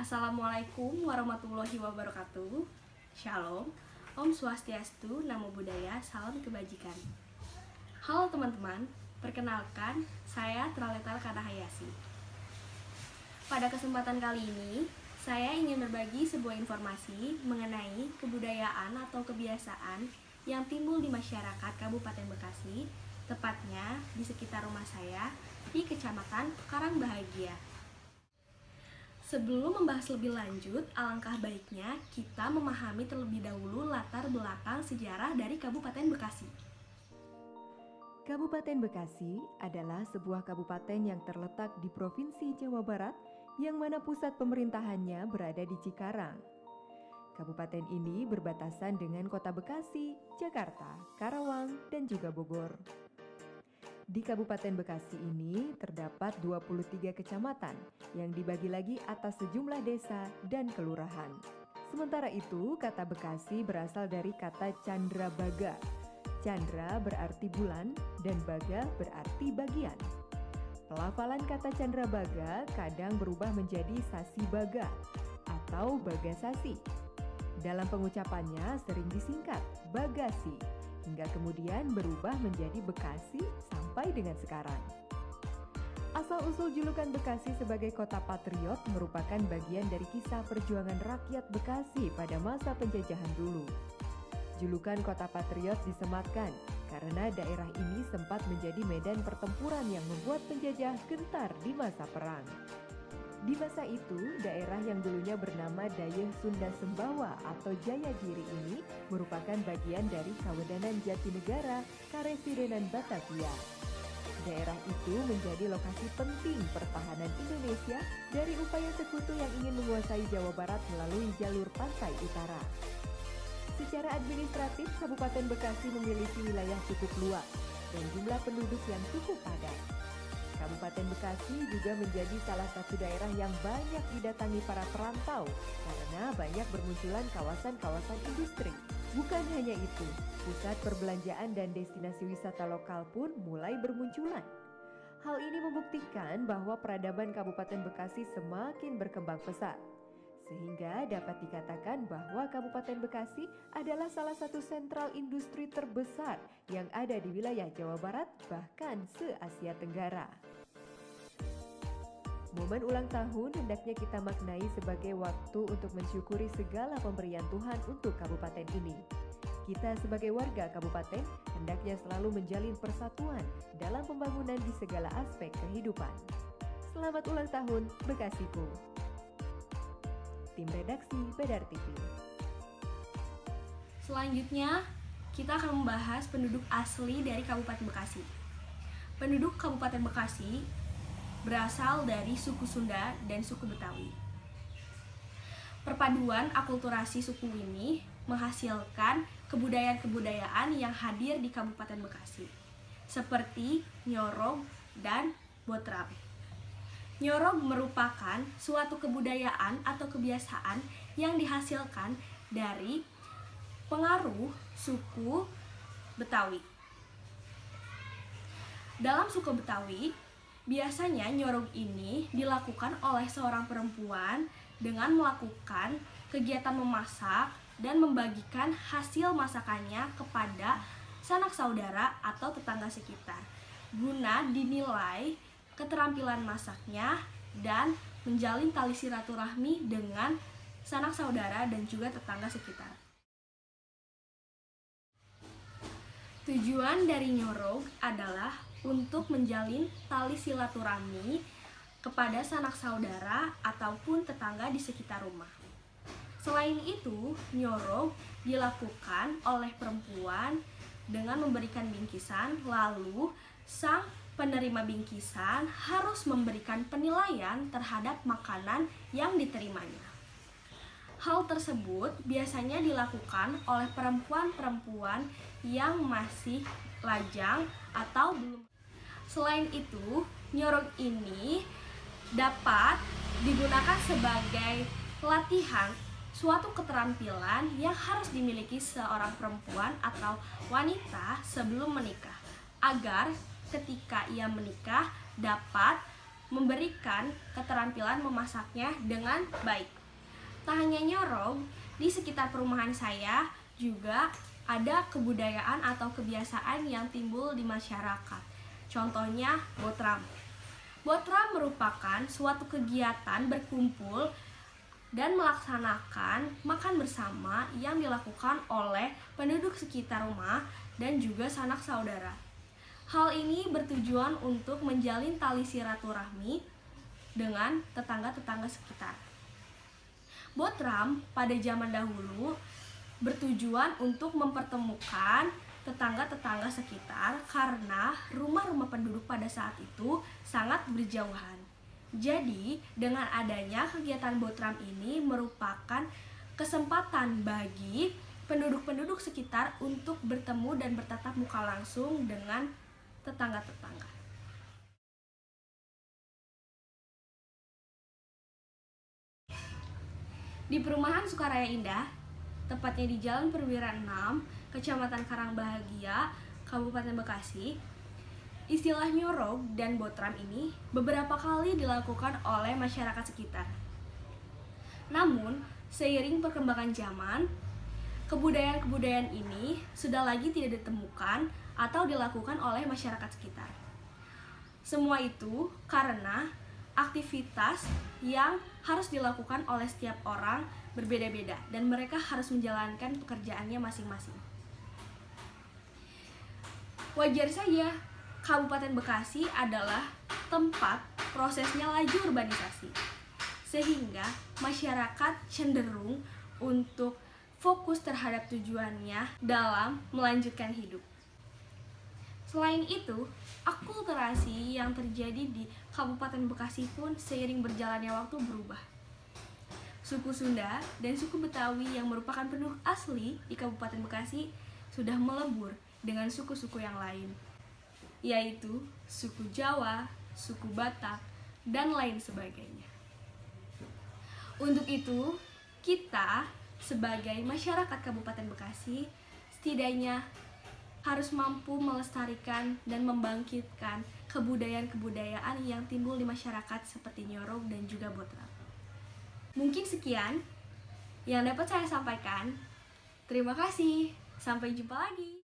Assalamualaikum warahmatullahi wabarakatuh. Shalom, Om Swastiastu, Namo Buddhaya, salam kebajikan. Halo teman-teman, perkenalkan saya Traletal Kanahayasi. Pada kesempatan kali ini, saya ingin berbagi sebuah informasi mengenai kebudayaan atau kebiasaan yang timbul di masyarakat Kabupaten Bekasi, tepatnya di sekitar rumah saya di Kecamatan Karangbahagia. Sebelum membahas lebih lanjut, alangkah baiknya kita memahami terlebih dahulu latar belakang sejarah dari Kabupaten Bekasi. Kabupaten Bekasi adalah sebuah kabupaten yang terletak di Provinsi Jawa Barat, yang mana pusat pemerintahannya berada di Cikarang. Kabupaten ini berbatasan dengan Kota Bekasi, Jakarta, Karawang, dan juga Bogor. Di Kabupaten Bekasi ini terdapat 23 kecamatan yang dibagi lagi atas sejumlah desa dan kelurahan. Sementara itu, kata Bekasi berasal dari kata Candrabaga. Candra berarti bulan dan baga berarti bagian. Pelafalan kata Candrabaga kadang berubah menjadi Sasibaga atau Bagasasi. Dalam pengucapannya sering disingkat Bagasi, hingga kemudian berubah menjadi Bekasi sampai dengan sekarang. Asal-usul julukan Bekasi sebagai kota patriot merupakan bagian dari kisah perjuangan rakyat Bekasi pada masa penjajahan dulu. Julukan kota patriot disematkan karena daerah ini sempat menjadi medan pertempuran yang membuat penjajah gentar di masa perang. Di masa itu, daerah yang dulunya bernama Dayeuh Sunda Sembawa atau Jayagiri ini merupakan bagian dari Kawedanan Jatinegara, Karesidenan Batavia. Daerah itu menjadi lokasi penting pertahanan Indonesia dari upaya sekutu yang ingin menguasai Jawa Barat melalui jalur pantai utara. Secara administratif, Kabupaten Bekasi memiliki wilayah cukup luas dan jumlah penduduk yang cukup padat. Kabupaten Bekasi juga menjadi salah satu daerah yang banyak didatangi para perantau karena banyak bermunculan kawasan-kawasan industri. Bukan hanya itu, pusat perbelanjaan dan destinasi wisata lokal pun mulai bermunculan. Hal ini membuktikan bahwa peradaban Kabupaten Bekasi semakin berkembang pesat. Sehingga dapat dikatakan bahwa Kabupaten Bekasi adalah salah satu sentral industri terbesar yang ada di wilayah Jawa Barat, bahkan se-Asia Tenggara. Momen ulang tahun hendaknya kita maknai sebagai waktu untuk mensyukuri segala pemberian Tuhan untuk kabupaten ini. Kita sebagai warga kabupaten hendaknya selalu menjalin persatuan dalam pembangunan di segala aspek kehidupan. Selamat ulang tahun Bekasiku. Tim redaksi Bedar TV. Selanjutnya, kita akan membahas penduduk asli dari Kabupaten Bekasi. Penduduk Kabupaten Bekasi berasal dari suku Sunda dan suku Betawi. Perpaduan akulturasi suku ini menghasilkan kebudayaan-kebudayaan yang hadir di Kabupaten Bekasi, seperti Nyorog dan Botram. Nyorog merupakan suatu kebudayaan atau kebiasaan yang dihasilkan dari pengaruh suku Betawi. Dalam suku Betawi, biasanya nyorog ini dilakukan oleh seorang perempuan dengan melakukan kegiatan memasak dan membagikan hasil masakannya kepada sanak saudara atau tetangga sekitar, guna dinilai keterampilan masaknya dan menjalin tali silaturahmi dengan sanak saudara dan juga tetangga sekitar. Tujuan dari nyorog adalah untuk menjalin tali silaturahmi kepada sanak saudara ataupun tetangga di sekitar rumah. Selain itu, nyorog dilakukan oleh perempuan dengan memberikan bingkisan, lalu sang penerima bingkisan harus memberikan penilaian terhadap makanan yang diterimanya. Hal tersebut biasanya dilakukan oleh perempuan-perempuan yang masih lajang atau belum. Selain itu, nyorog ini dapat digunakan sebagai latihan suatu keterampilan yang harus dimiliki seorang perempuan atau wanita sebelum menikah, agar ketika ia menikah dapat memberikan keterampilan memasaknya dengan baik. Tak hanya nyorog, di sekitar perumahan saya juga ada kebudayaan atau kebiasaan yang timbul di masyarakat. Contohnya botram. Botram merupakan suatu kegiatan berkumpul dan melaksanakan makan bersama yang dilakukan oleh penduduk sekitar rumah dan juga sanak saudara. Hal ini bertujuan untuk menjalin tali silaturahmi dengan tetangga-tetangga sekitar. Botram pada zaman dahulu bertujuan untuk mempertemukan tetangga-tetangga sekitar karena rumah-rumah penduduk pada saat itu sangat berjauhan. Jadi, dengan adanya kegiatan botram ini merupakan kesempatan bagi penduduk-penduduk sekitar untuk bertemu dan bertatap muka langsung dengan tetangga-tetangga. Di perumahan Sukaraya Indah, tepatnya di Jalan Perwira 6, Kecamatan Karangbahagia, Kabupaten Bekasi, istilah nyorog dan botram ini beberapa kali dilakukan oleh masyarakat sekitar. Namun, seiring perkembangan zaman, kebudayaan-kebudayaan ini sudah lagi tidak ditemukan atau dilakukan oleh masyarakat sekitar. Semua itu karena aktivitas yang harus dilakukan oleh setiap orang berbeda-beda dan mereka harus menjalankan pekerjaannya masing-masing. Wajar saja, Kabupaten Bekasi adalah tempat prosesnya laju urbanisasi, sehingga masyarakat cenderung untuk fokus terhadap tujuannya dalam melanjutkan hidup. Selain itu, akulturasi yang terjadi di Kabupaten Bekasi pun seiring berjalannya waktu berubah. Suku Sunda dan suku Betawi yang merupakan penduduk asli di Kabupaten Bekasi sudah melebur dengan suku-suku yang lain, yaitu suku Jawa, suku Batak, dan lain sebagainya. Untuk itu, kita sebagai masyarakat Kabupaten Bekasi setidaknya harus mampu melestarikan dan membangkitkan kebudayaan-kebudayaan yang timbul di masyarakat seperti nyorog dan juga botram. Mungkin sekian yang dapat saya sampaikan. Terima kasih. Sampai jumpa lagi.